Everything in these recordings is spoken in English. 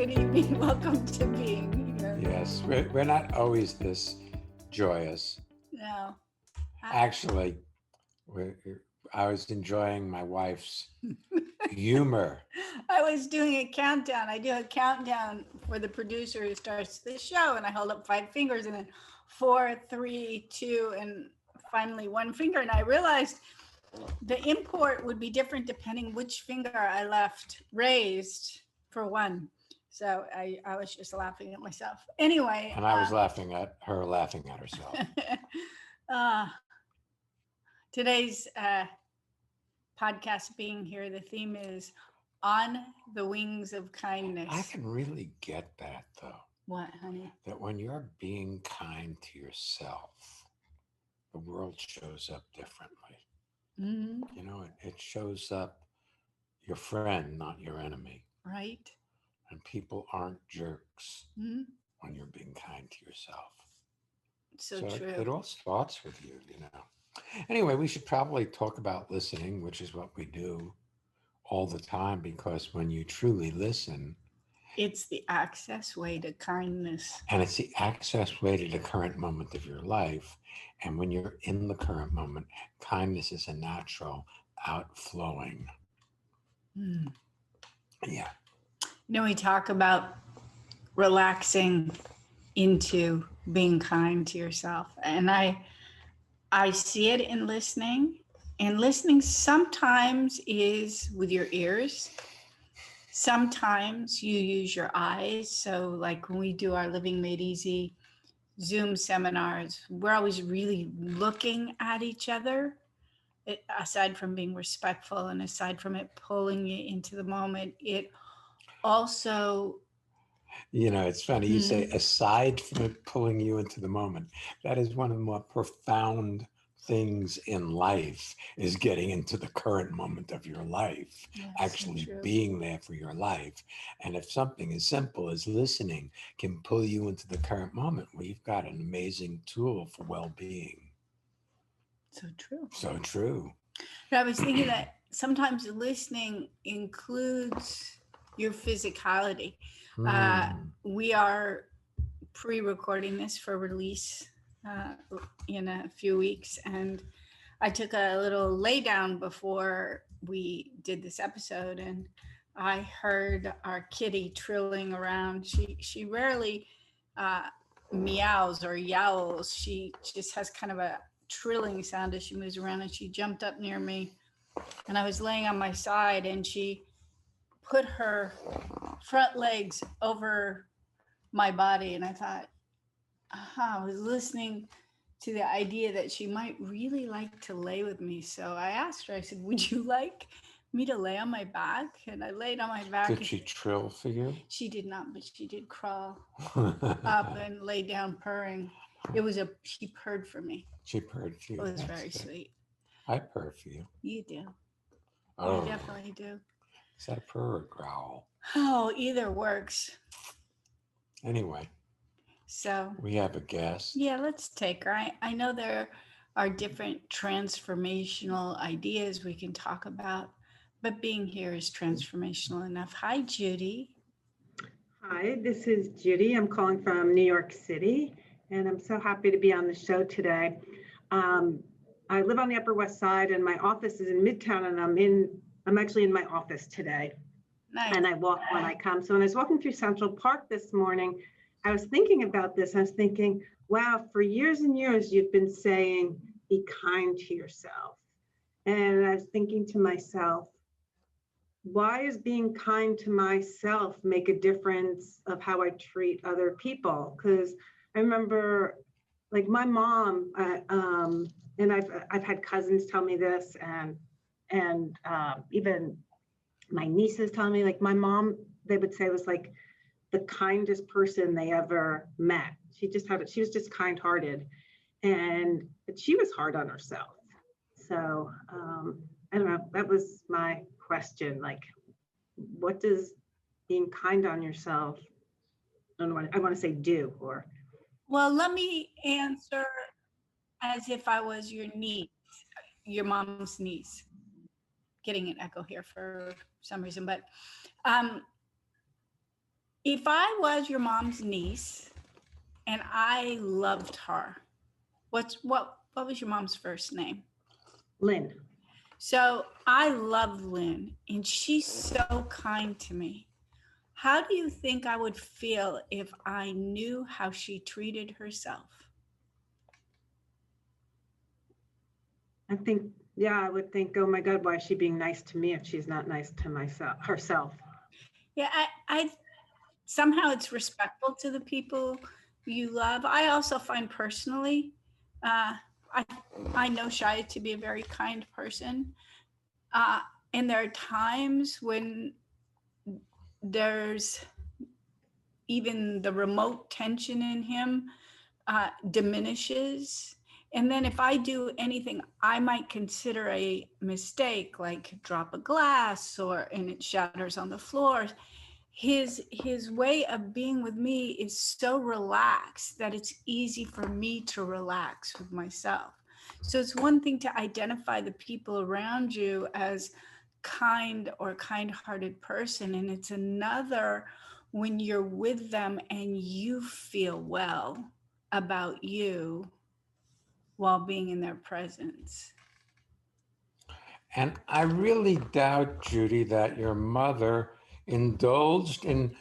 good evening. Welcome to being here. Yes, we're not always this joyous. No. Actually, I was enjoying my wife's humor. I was doing a countdown. I do a countdown for the producer who starts the show, and I hold up 5 fingers, and then 4, 3, 2, and finally 1 finger. And I realized the import would be different depending which finger I left raised for one. So I was just laughing at myself. Anyway. And I was laughing at her laughing at herself. Today's podcast being here, the theme is On the Wings of Kindness. I can really get that, though. What, honey? That when you're being kind to yourself, the world shows up differently. Mm-hmm. You know, it shows up your friend, not your enemy. Right. And people aren't jerks when you're being kind to yourself. So true. It all starts with you, you know. Anyway, we should probably talk about listening, which is what we do all the time, because when you truly listen, it's the access way to kindness. And it's the access way to the current moment of your life. And when you're in the current moment, kindness is a natural outflowing. Mm. Yeah. You know, we talk about relaxing into being kind to yourself. And I see it in listening. And listening sometimes is with your ears. Sometimes you use your eyes. So like when we do our Living Made Easy Zoom seminars, we're always really looking at each other. Aside from being respectful and aside from it pulling you into the moment, it also... You know, it's funny. You say, aside from it pulling you into the moment, that is one of the more profound things in life, is getting into the current moment of your life, actually being there for your life. And if something as simple as listening can pull you into the current moment, well, you've got an amazing tool for well-being. So true. So true. But I was thinking that sometimes listening includes your physicality. We are pre-recording this for release in a few weeks, and I took a little lay down before we did this episode, and I heard our kitty trilling around. She rarely meows or yowls. She just has kind of a trilling sound as she moves around, and she jumped up near me, and I was laying on my side, and she put her front legs over my body, and I thought, I was listening to the idea that she might really like to lay with me. So I asked her, I said, would you like me to lay on my back? And I laid on my back. Did she trill for you? She did not, but she did crawl up and lay down purring. She purred for me. She purred for you. It was very sweet. I purr for you. You do. Oh. You definitely do. Is that a purr or a growl? Oh, either works. Anyway. So we have a guest. Yeah, let's take her. I know there are different transformational ideas we can talk about, but being here is transformational enough. Hi, Judy. Hi, this is Judy. I'm calling from New York City, and I'm so happy to be on the show today. I live on the Upper West Side, and my office is in Midtown, and I'm actually in my office today. Nice. And I walk when I come. So when I was walking through Central Park this morning, I was thinking about this. I was thinking, wow, for years and years, you've been saying, be kind to yourself. And I was thinking to myself, why is being kind to myself make a difference of how I treat other people? Because I remember, like my mom, and I've had cousins tell me this, and even my nieces tell me, like my mom, they would say was like the kindest person they ever met. She was just kind-hearted, but she was hard on herself. So I don't know, that was my question. Like, what does being kind on yourself, I don't know what I want to say do, or? Well, let me answer as if I was your niece, your mom's niece. I'm getting an echo here for some reason, but If I was your mom's niece and I loved her, what was your mom's first name? Lynn. So I love Lynn, and she's so kind to me. How do you think I would feel if I knew how she treated herself? I think, yeah, I would think, oh my God, why is she being nice to me if she's not nice to herself? Yeah, I somehow it's respectful to the people you love. I also find personally, uh, I know Shia to be a very kind person. And there are times when there's even the remote tension in him diminishes. And then if I do anything I might consider a mistake, like drop a glass and it shatters on the floor, his way of being with me is so relaxed that it's easy for me to relax with myself. So it's one thing to identify the people around you as kind or kind-hearted person, and it's another when you're with them and you feel well about you while being in their presence. And I really doubt, Judy, that your mother indulged in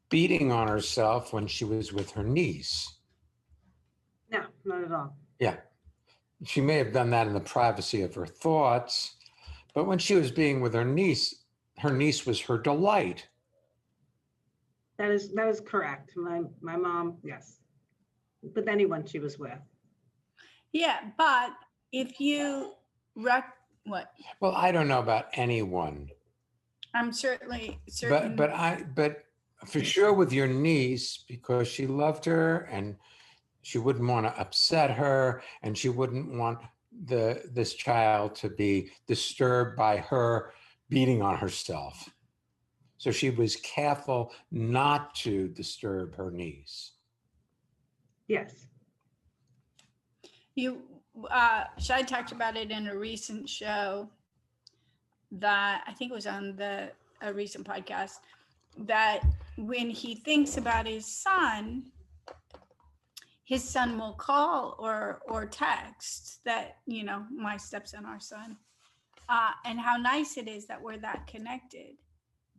beating on herself when she was with her niece. No, not at all. Yeah. She may have done that in the privacy of her thoughts, but when she was being with her niece was her delight. That is correct. My mom, yes. With anyone she was with. Yeah, but if you what? Well, I don't know about anyone. I'm certainly certain. But for sure with your niece, because she loved her and she wouldn't want to upset her, and she wouldn't want this child to be disturbed by her beating on herself. So she was careful not to disturb her niece. Yes. Shai talked about it in a recent show that I think was on a recent podcast, that when he thinks about his son will call or text that, my stepson, our son, and how nice it is that we're that connected.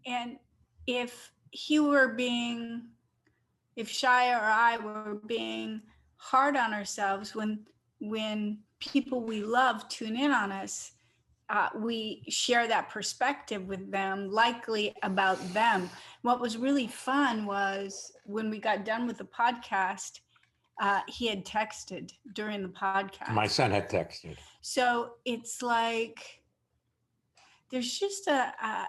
And if Shia or I were being hard on ourselves when people we love tune in on us, we share that perspective with them, likely about them. What was really fun was when we got done with the podcast, he had texted during the podcast. My son had texted. So it's like there's just a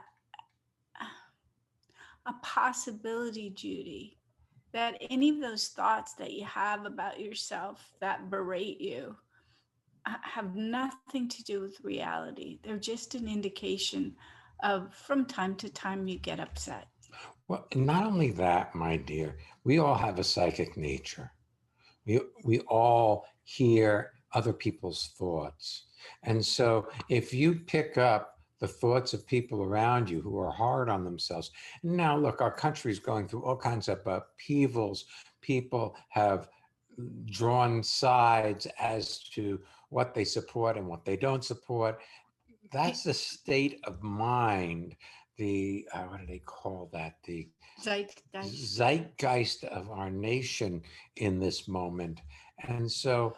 possibility, Judy, that any of those thoughts that you have about yourself that berate you have nothing to do with reality. They're just an indication of, from time to time, you get upset. Well, not only that, my dear, we all have a psychic nature. We all hear other people's thoughts. And so if you pick up the thoughts of people around you who are hard on themselves. Now, look, our country is going through all kinds of upheavals. People have drawn sides as to what they support and what they don't support. That's the state of mind, the, what do they call that? The zeitgeist of our nation in this moment. And so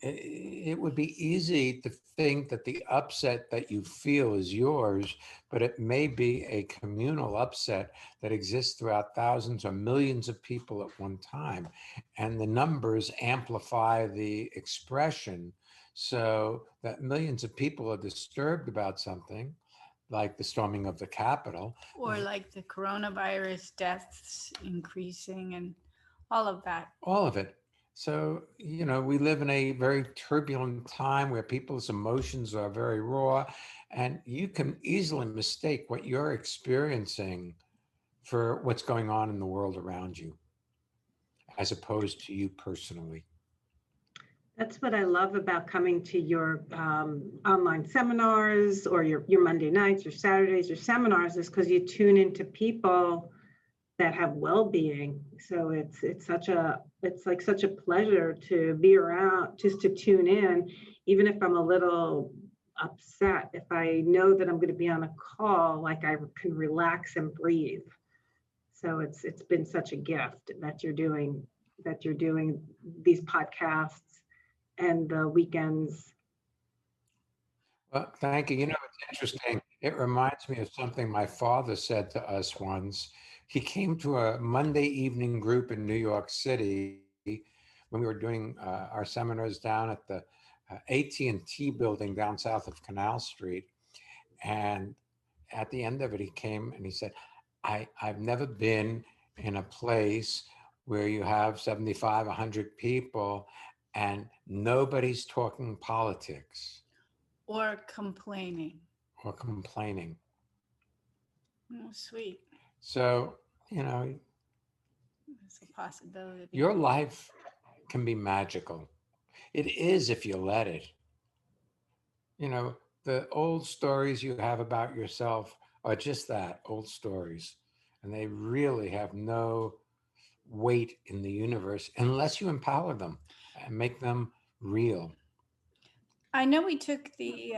it would be easy to think that the upset that you feel is yours, but it may be a communal upset that exists throughout thousands or millions of people at one time. And the numbers amplify the expression so that millions of people are disturbed about something, like the storming of the Capitol. Or like the coronavirus deaths increasing and all of that. All of it. So, we live in a very turbulent time where people's emotions are very raw, and you can easily mistake what you're experiencing for what's going on in the world around you, as opposed to you personally. That's what I love about coming to your online seminars or your Monday nights, your Saturdays, your seminars, is because you tune into people that have well-being. So it's like such a pleasure to be around, just to tune in, even if I'm a little upset. If I know that I'm going to be on a call, like I can relax and breathe. So it's been such a gift that you're doing these podcasts and the weekends. Well, thank you. You know, it's interesting. It reminds me of something my father said to us once. He came to a Monday evening group in New York City when we were doing our seminars down at the AT&T building down south of Canal Street. And at the end of it, he came and he said, I've never been in a place where you have 75, 100 people and nobody's talking politics Or complaining. or complaining. Oh, sweet. So, you know, It's a possibility. your life can be magical. It is if you let it. You know, the old stories you have about yourself are just that, old stories. And they really have no weight in the universe unless you empower them and make them real. I know we took the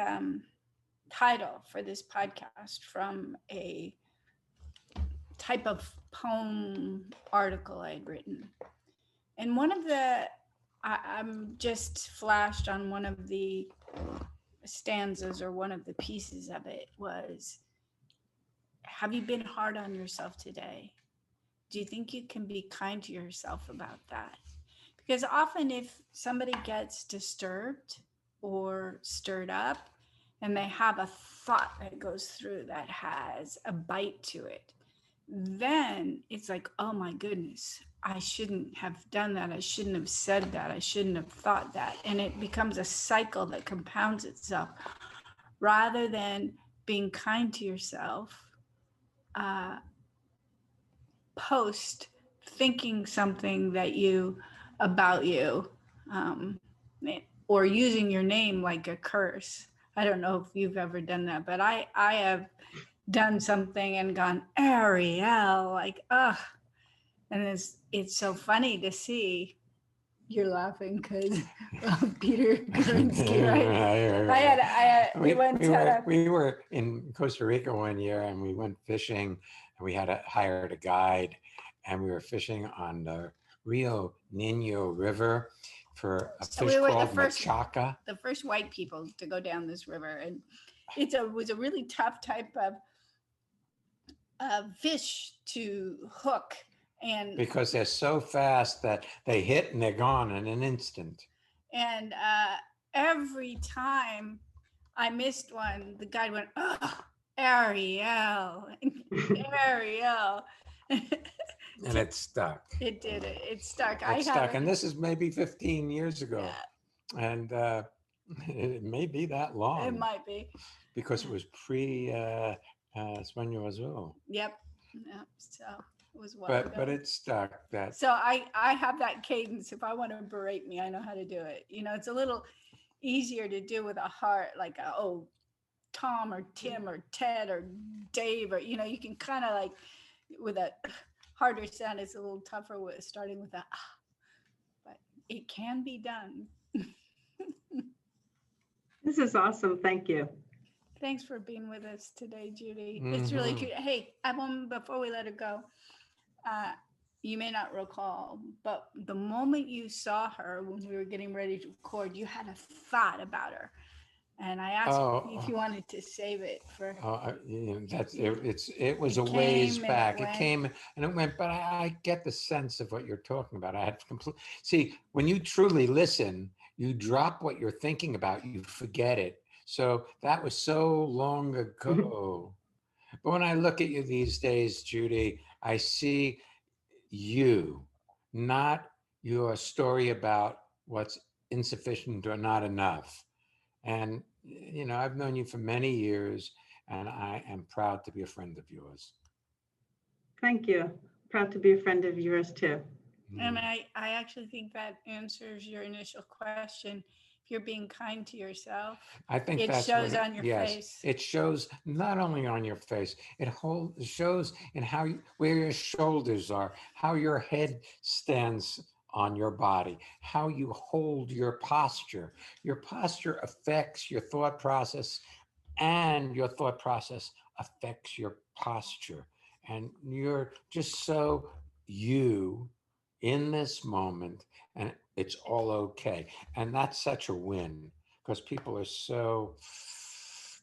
title for this podcast from a type of poem article I'd written. And one of I'm just flashed on one of the stanzas, or one of the pieces of it was, have you been hard on yourself today? Do you think you can be kind to yourself about that? Because often if somebody gets disturbed or stirred up and they have a thought that goes through that has a bite to it, then it's like, oh my goodness, I shouldn't have done that. I shouldn't have said that. I shouldn't have thought that. And it becomes a cycle that compounds itself. Rather than being kind to yourself, post thinking something that about you, or using your name like a curse. I don't know if you've ever done that, but I have done something and gone, Ariel, like, ugh. And it's so funny to see. You're laughing because Peter Gurinsky, right? We were in Costa Rica one year and we went fishing and we had hired a guide and we were fishing on the Rio Nino River for a fish called machaca. The first white people to go down this river, and it was a really tough type of fish to hook. And because they're so fast that they hit and they're gone in an instant. And every time I missed one, the guy went, oh, Ariel, Ariel. And it stuck. It did. It stuck. It stuck. And this is maybe 15 years ago. Yeah. And it may be that long. It might be. Because it was pre Sueño Azul. Yep. So it was wild. But it stuck. That. So I have that cadence. If I want to berate me, I know how to do it. You know, it's a little easier to do with a heart, like Tom or Tim or Ted or Dave, or you can kind of like with a harder sound. It's a little tougher with starting with but it can be done. This is awesome. Thank you. Thanks for being with us today, Judy. Mm-hmm. It's really cute. Hey, before we let her go, you may not recall, but the moment you saw her when we were getting ready to record, you had a thought about her. And I asked you if you wanted to save it for. It was a ways back. It came and it went, but I get the sense of what you're talking about. I had see, when you truly listen, you drop what you're thinking about, you forget it. So that was so long ago. But when I look at you these days, Judy, I see you, not your story about what's insufficient or not enough. And, I've known you for many years, and I am proud to be a friend of yours. Thank you. Proud to be a friend of yours, too. And I actually think that answers your initial question. If you're being kind to yourself, I think it that's shows what on your yes, face. it shows not only on your face, it shows in how where your shoulders are, how your head stands on your body, how you hold your posture. Your posture affects your thought process, and your thought process affects your posture. And you're just so you in this moment, and it's all okay. And that's such a win because people are so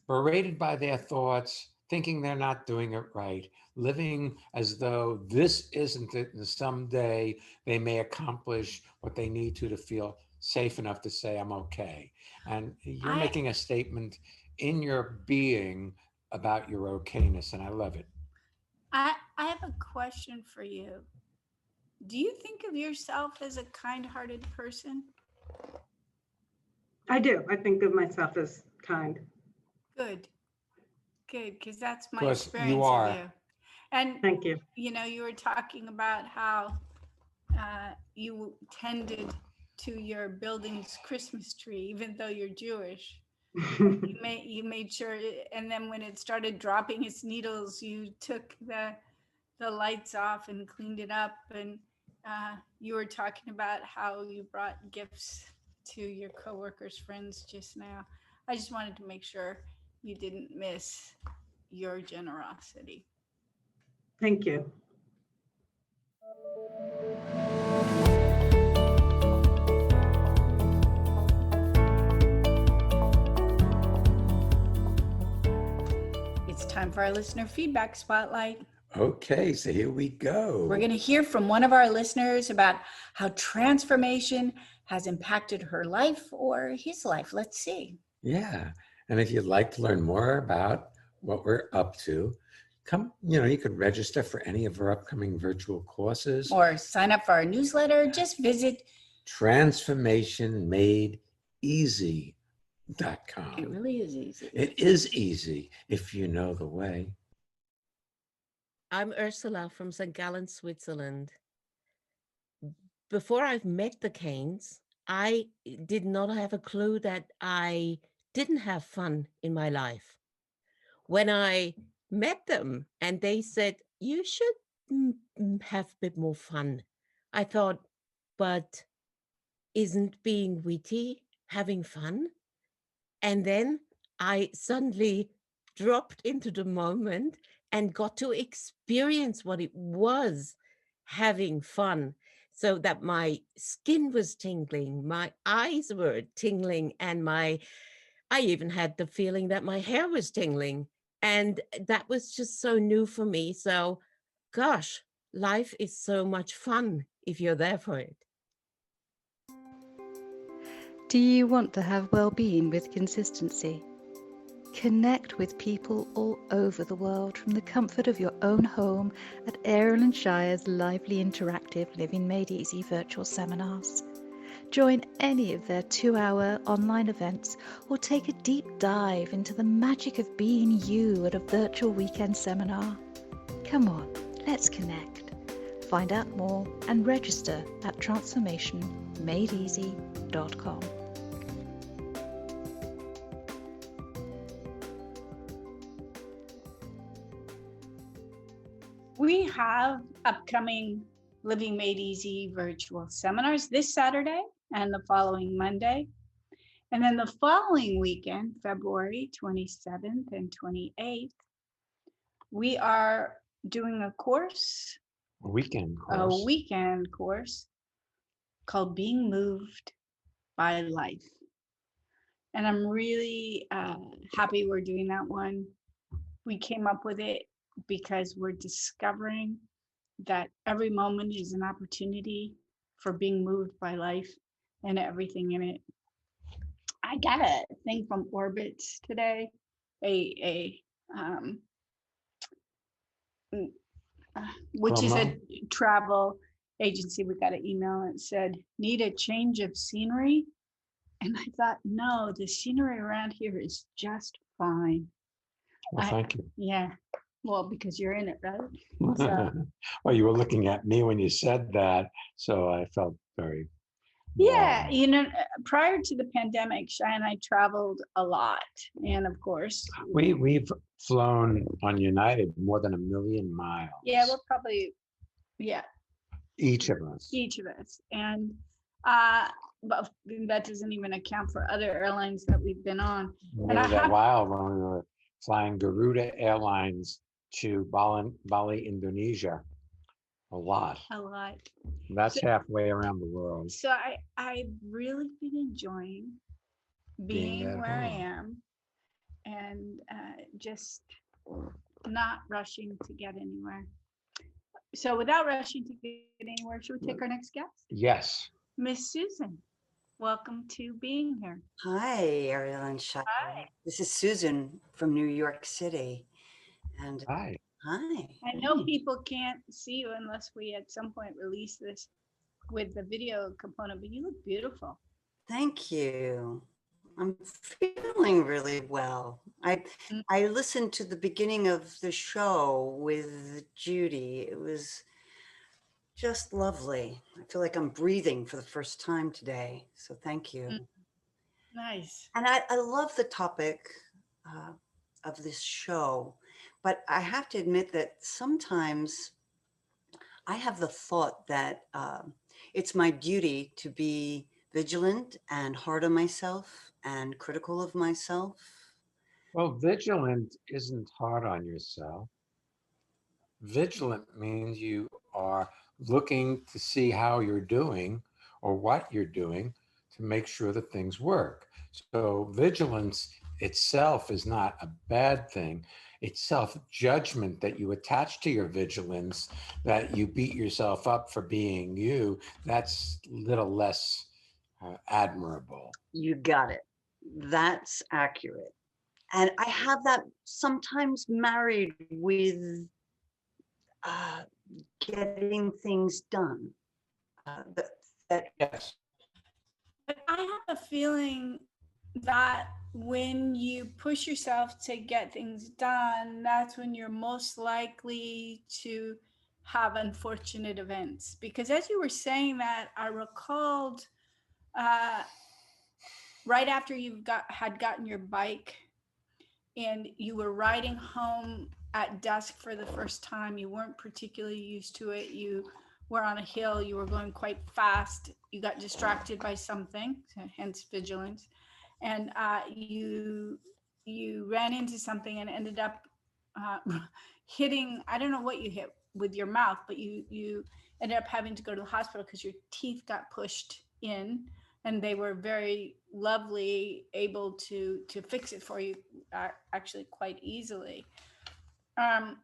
berated by their thoughts, thinking they're not doing it right, living as though this isn't it, and someday they may accomplish what they need to feel safe enough to say, I'm okay. And you're I making a statement in your being about your okayness, and I love it. I have a question for you. Do you think of yourself as a kind-hearted person? I do. I think of myself as kind. Good, good, because that's my Because you experience of are. you. And Thank you. you were talking about how you tended to your building's Christmas tree, even though you're Jewish. You made sure, and then when it started dropping its needles, you took the lights off and cleaned it up. And you were talking about how you brought gifts to your coworkers' friends just now. I just wanted to make sure you didn't miss your generosity. Thank you. It's time for our listener feedback spotlight. Okay, so here we go. We're going to hear from one of our listeners about how transformation has impacted her life or his life. Let's see. Yeah. And if you'd like to learn more about what we're up to, you could register for any of our upcoming virtual courses. Or sign up for our newsletter. Just visit transformationmadeeasy.com. It really is easy. It is easy if you know the way. I'm Ursula from St. Gallen, Switzerland. Before I've met the Canes, I did not have a clue that I didn't have fun in my life. When I met them and they said, you should have a bit more fun, I thought, but isn't being witty having fun? And then I suddenly dropped into the moment and got to experience what it was having fun, so that my skin was tingling, my eyes were tingling, and I even had the feeling that my hair was tingling. And that was just so new for me. So, gosh, life is so much fun if you're there for it. Do you want to have well-being with consistency? Connect with people all over the world from the comfort of your own home at Ariel and Shya's lively interactive Living Made Easy virtual seminars. Join any of their 2-hour online events or take a deep dive into the magic of being you at a virtual weekend seminar. Come on, let's connect. Find out more and register at transformationmadeeasy.com. We have upcoming Living Made Easy virtual seminars this Saturday and the following Monday. And then the following weekend, February 27th and 28th, we are doing a weekend course called Being Moved by Life. And I'm really happy we're doing that one. We came up with it because we're discovering that every moment is an opportunity for being moved by life and everything in it. I got a thing from Orbit today, which is a travel agency. We got an email and it said, need a change of scenery. And I thought, no, the scenery around here is just fine. Well, thank you. Yeah. Well, because you're in it, right? So. Well, you were looking at me when you said that, so I felt very Yeah, you know, prior to the pandemic, Shia and I traveled a lot, and of course, We've flown on United more than 1 million miles. yeah, we're probably, yeah, Each of us. and but that doesn't even account for other airlines that we've been on. There And I was that have while when we were flying Garuda Airlines to Bali, Indonesia. A lot. a lot. That's So, halfway around the world. so I've really been enjoying being at where I home. am, and just not rushing to get anywhere. So without rushing to get anywhere, should we take our next guest? Yes. Miss Susan, welcome to being here. Hi, Ariel and Shya. Hi. This is Susan from New York City. And Hi. hi. I know people can't see you unless we at some point release this with the video component, but you look beautiful. Thank you. I'm feeling really well. I listened to the beginning of the show with Judy. It was just lovely. I feel like I'm breathing for the first time today. So thank you. Nice. And I love the topic of this show, but I have to admit that sometimes I have the thought that it's my duty to be vigilant and hard on myself and critical of myself. Well, vigilant isn't hard on yourself. Vigilant means you are looking to see how you're doing or what you're doing to make sure that things work. So vigilance itself is not a bad thing. It's self-judgment that you attach to your vigilance, that you beat yourself up for being you. That's a little less admirable. You got it. That's accurate. And I have that sometimes married with getting things done. Yes. But I have a feeling that when you push yourself to get things done, that's when you're most likely to have unfortunate events. Because as you were saying that, I recalled right after you had gotten your bike and you were riding home at dusk for the first time. You weren't particularly used to it. You were on a hill. You were going quite fast. You got distracted by something, hence vigilance, and you ran into something and ended up hitting. I don't know what you hit with your mouth, but you ended up having to go to the hospital because your teeth got pushed in. And they were very lovely, able to fix it for you, actually quite easily. I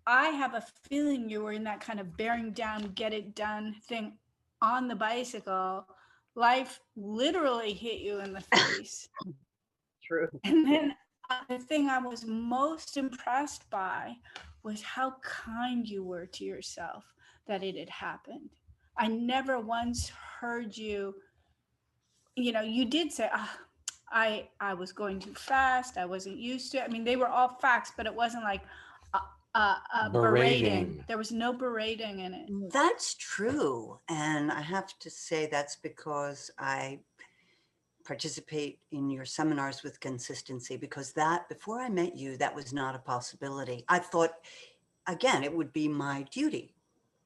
have a feeling you were in that kind of bearing down, get it done thing on the bicycle. Life literally hit you in the face. True. And then the thing I was most impressed by was how kind you were to yourself that it had happened. I never once heard you. You know, you did say, I was going too fast. I wasn't used to it. I mean, they were all facts, but it wasn't like berating. There was no berating in it. That's true. And I have to say that's because I participate in your seminars with consistency, because that, before I met you, that was not a possibility. I thought, again, it would be my duty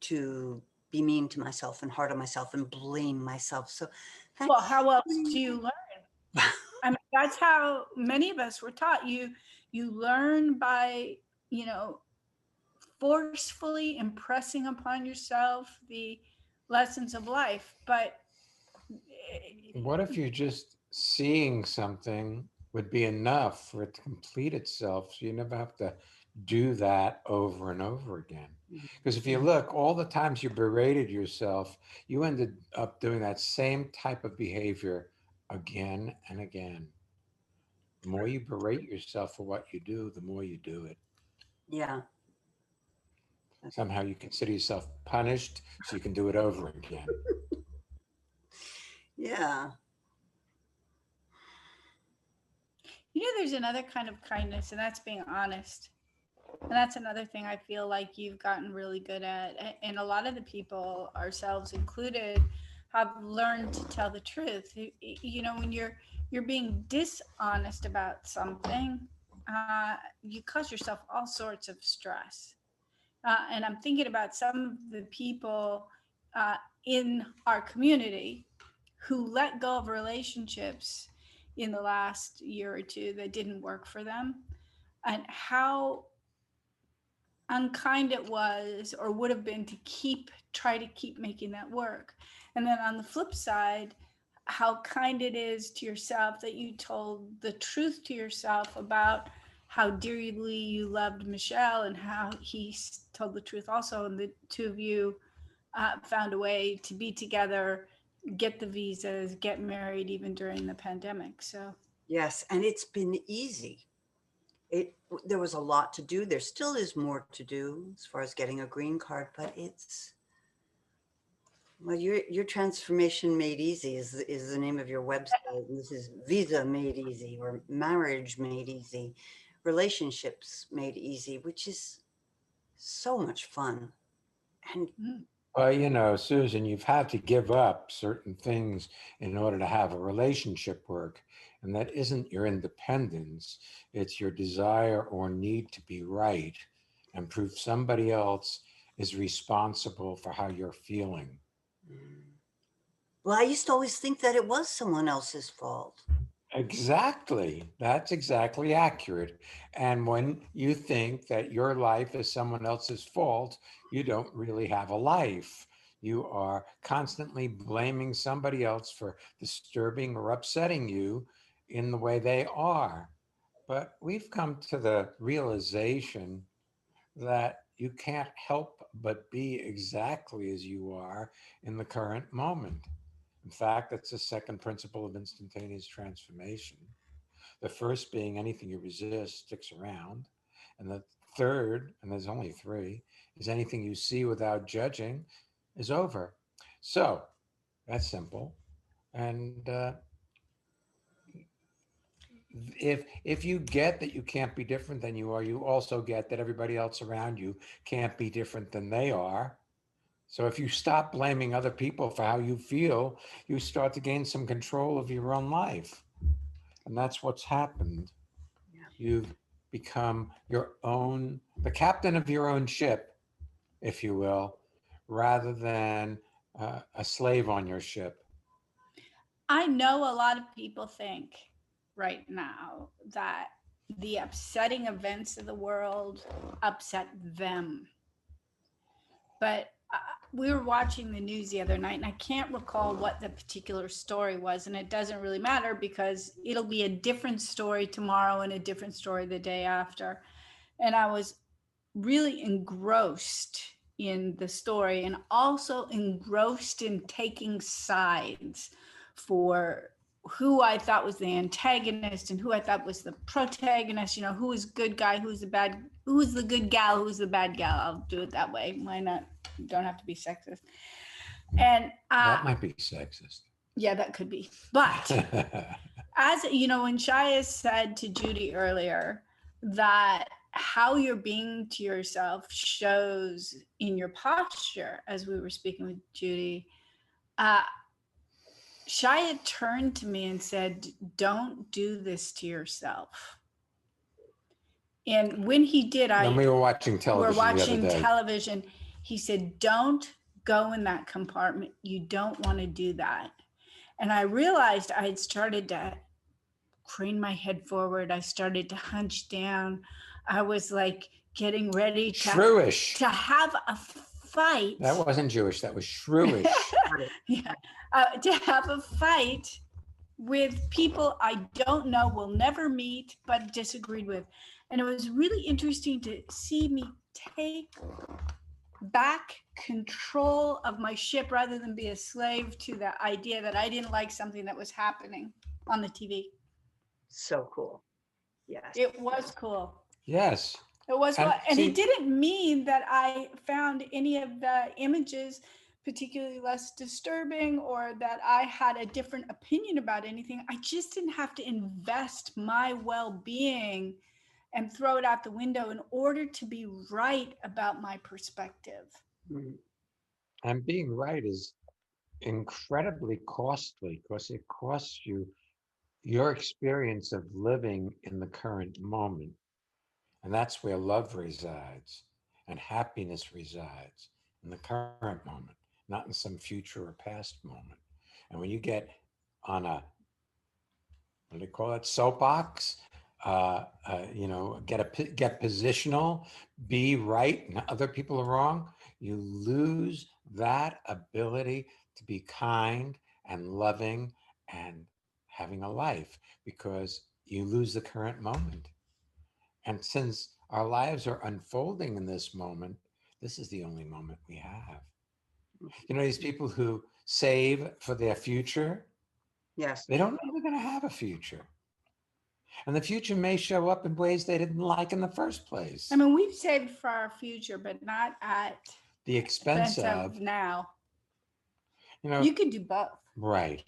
to be mean to myself and hard on myself and blame myself. So well, how else do you learn? I mean, that's how many of us were taught. You learn by, you know, forcefully impressing upon yourself the lessons of life. But what if you're just seeing something would be enough for it to complete itself, so you never have to do that over and over again? Because if you look, all the times you berated yourself, you ended up doing that same type of behavior again and again. The more you berate yourself for what you do, the more you do it. Yeah. Somehow you consider yourself punished, so you can do it over again. Yeah. you know, there's another kind of kindness, and that's being honest. And that's another thing I feel like you've gotten really good at. And a lot of the people, ourselves included, have learned to tell the truth. You know, when you're being dishonest about something, you cause yourself all sorts of stress. And I'm thinking about some of the people in our community who let go of relationships in the last year or two that didn't work for them, and how unkind it was or would have been to try to keep making that work. And then on the flip side, how kind it is to yourself that you told the truth to yourself about how dearly you loved Michelle, and how he told the truth also, and the two of you found a way to be together, get the visas, get married even during the pandemic. So Yes, and it's been easy. There was a lot to do. There still is more to do as far as getting a green card, but it's, well, your transformation made easy is the name of your website. And this is Visa Made Easy, or Marriage Made Easy, Relationships Made Easy, which is so much fun. And Well, you know, Susan, you've had to give up certain things in order to have a relationship work. And that isn't your independence, it's your desire or need to be right and prove somebody else is responsible for how you're feeling. well, I used to always think that it was someone else's fault. Exactly. That's exactly accurate. And when you think that your life is someone else's fault, you don't really have a life. You are constantly blaming somebody else for disturbing or upsetting you in the way they are. But we've come to the realization that you can't help but be exactly as you are in the current moment. In fact, that's the second principle of instantaneous transformation. The first being anything you resist sticks around. And the third, and there's only three, is anything you see without judging is over. So that's simple. And if you get that you can't be different than you are, you also get that everybody else around you can't be different than they are. So if you stop blaming other people for how you feel, you start to gain some control of your own life. And that's what's happened. You've become the captain of your own ship, if you will, rather than a slave on your ship. I know a lot of people think right now that the upsetting events of the world upset them. But we were watching the news the other night, and I can't recall what the particular story was. And it doesn't really matter because it'll be a different story tomorrow and a different story the day after. And I was really engrossed in the story, and also engrossed in taking sides for who I thought was the antagonist and who I thought was the protagonist. You know, who is good guy, who's the bad, who's the good gal, who's the bad gal. I'll do it that way. Why not? You don't have to be sexist. And that might be sexist. Yeah, that could be. But as you know, when Shya said to Judy earlier that how you're being to yourself shows in your posture, as we were speaking with Judy, Shya turned to me and said, "Don't do this to yourself." And when he did, when we were watching television, he said, "Don't go in that compartment. You don't want to do that." And I realized I had started to crane my head forward. I started to hunch down. I was like getting ready to have a fight. That wasn't Jewish. That was shrewish. Yeah, to have a fight with people I don't know, will never meet, but disagreed with. And it was really interesting to see me take back control of my ship rather than be a slave to the idea that I didn't like something that was happening on the TV. So cool. Yes. It was cool. Yes. It was cool. And it didn't mean that I found any of the images particularly less disturbing or that I had a different opinion about anything. I just didn't have to invest my well-being and throw it out the window in order to be right about my perspective. And being right is incredibly costly because it costs you your experience of living in the current moment. And that's where love resides and happiness resides in the current moment, not in some future or past moment. And when you get on a, what do they call it, soapbox, get positional, be right, and other people are wrong, you lose that ability to be kind and loving and having a life because you lose the current moment. And since our lives are unfolding in this moment, this is the only moment we have. You know, these people who save for their future, Yes. they don't know they're going to have a future. And the future may show up in ways they didn't like in the first place. I mean, we've saved for our future, but not at The expense of, now. you know, You could do both. right.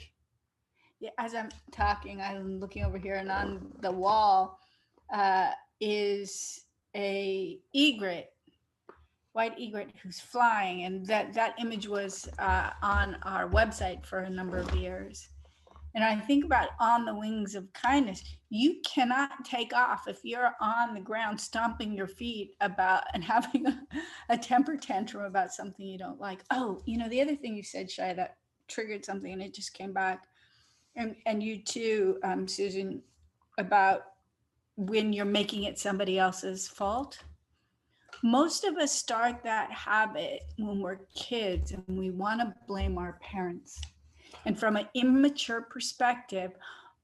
Yeah, as I'm talking, I'm looking over here, and on the wall is a egret, white egret who's flying, and that image was on our website for a number of years. And I think about on the wings of kindness. You cannot take off if you're on the ground stomping your feet about and having a temper tantrum about something you don't like. Oh, you know, the other thing you said, Shia, that triggered something, and it just came back. And you too, Susan, about when you're making it somebody else's fault. Most of us start that habit when we're kids and we want to blame our parents. And from an immature perspective,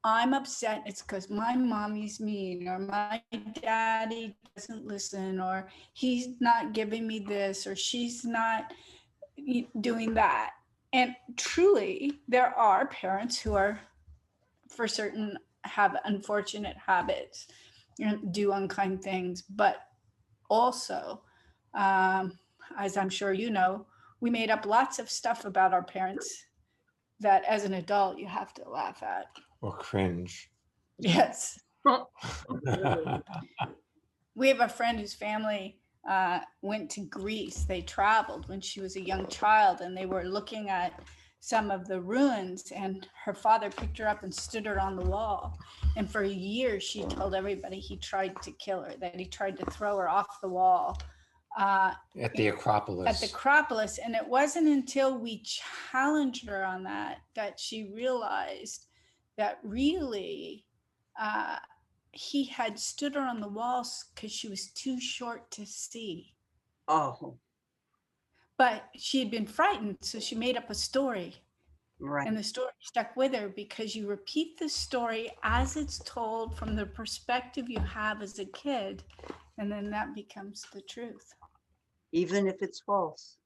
I'm upset. It's because my mommy's mean, or my daddy doesn't listen, or he's not giving me this, or she's not doing that. And truly, there are parents who are, for certain, have unfortunate habits and do unkind things. But also, as I'm sure you know, we made up lots of stuff about our parents that as an adult you have to laugh at. Or cringe. Yes. We have a friend whose family went to Greece. They traveled when she was a young child, and they were looking at some of the ruins, and her father picked her up and stood her on the wall. And for years, she told everybody he tried to kill her, that he tried to throw her off the wall. At the Acropolis. At the Acropolis. And it wasn't until we challenged her on that she realized that really he had stood her on the walls because she was too short to see. Oh. But she had been frightened, so she made up a story. Right. And the story stuck with her because you repeat the story as it's told from the perspective you have as a kid, and then that becomes the truth. Even if it's false.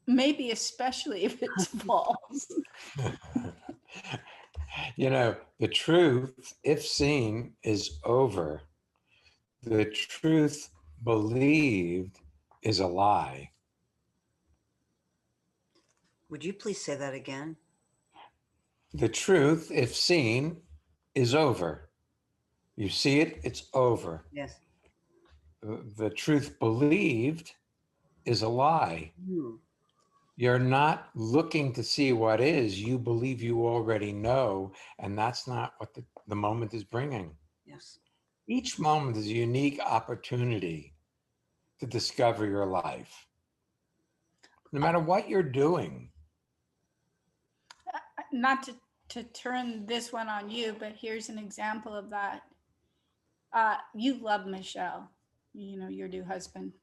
Maybe especially if it's false. You know, the truth, if seen, is over. The truth believed is a lie. Would you please say that again? The truth, if seen, is over. You see it, it's over. Yes. The truth believed is a lie. You're not looking to see what is. You believe you already know, and that's not what the moment is bringing. Yes. Each moment is a unique opportunity to discover your life. No matter what you're doing. Not to turn this one on you, but here's an example of that. You love Michelle, you know, your new husband.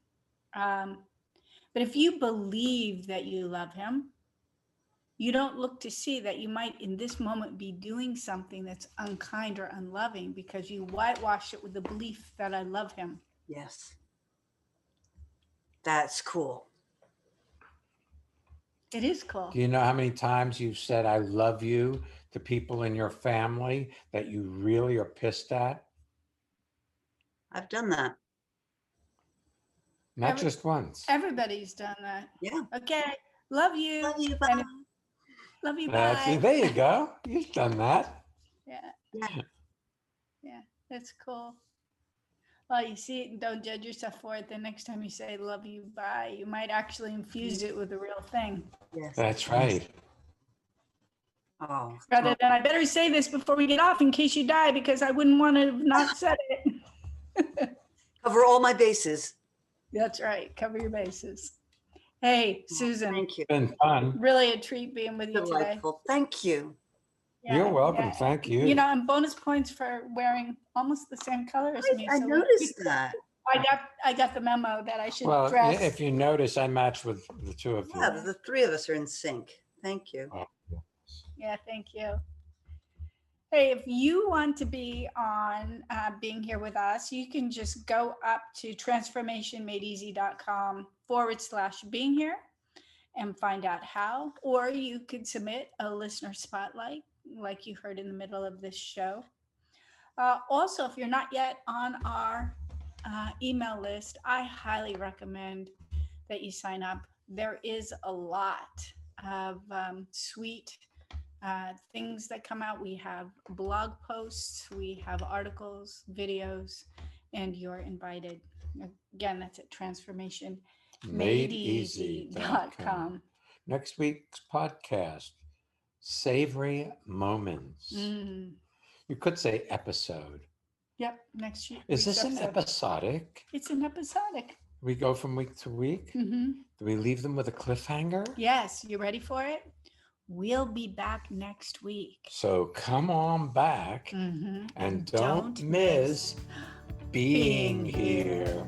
But if you believe that you love him, you don't look to see that you might in this moment be doing something that's unkind or unloving because you whitewash it with the belief that I love him. Yes. That's cool. It is cool. Do you know how many times you've said, I love you to people in your family that you really are pissed at? I've done that. Not just once. Everybody's done that. Yeah. Okay. Love you. Love you. Bye. Love you. Bye. There you go. You've done that. Yeah. Yeah. Yeah. That's cool. Well, you see it and don't judge yourself for it. The next time you say love you, bye, you might actually infuse it with the real thing. Yes. That's right. Oh, Rather than, I better say this before we get off in case you die, because I wouldn't want to have not said it. cover all my bases. That's right. Cover your bases. Hey, Susan, Thank you. It's been fun. really a treat being with you today. Delightful. Thank you. You're welcome. Thank you. You know, and bonus points for wearing almost the same color as me. I so noticed that. I got the memo that I should Well, dress. if you notice, I match with the two of you. Yeah, the three of us are in sync. Thank you. Oh, yeah. Yeah, thank you. Hey, if you want to be on being here with us, you can just go up to transformationmadeeasy.com/being here and find out how, or you could submit a listener spotlight like you heard in the middle of this show. Also, if you're not yet on our email list, I highly recommend that you sign up. There is a lot of sweet things that come out. We have blog posts, we have articles, videos, and you're invited. Again, that's at transformationmadeeasy.com. Next week's podcast, Savory Moments. You could say episode. Yep, next week. Is this an episodic? It's an episodic. We go from week to week? Do we leave them with a cliffhanger? Yes, you ready for it? We'll be back next week. So come on back and don't miss being here.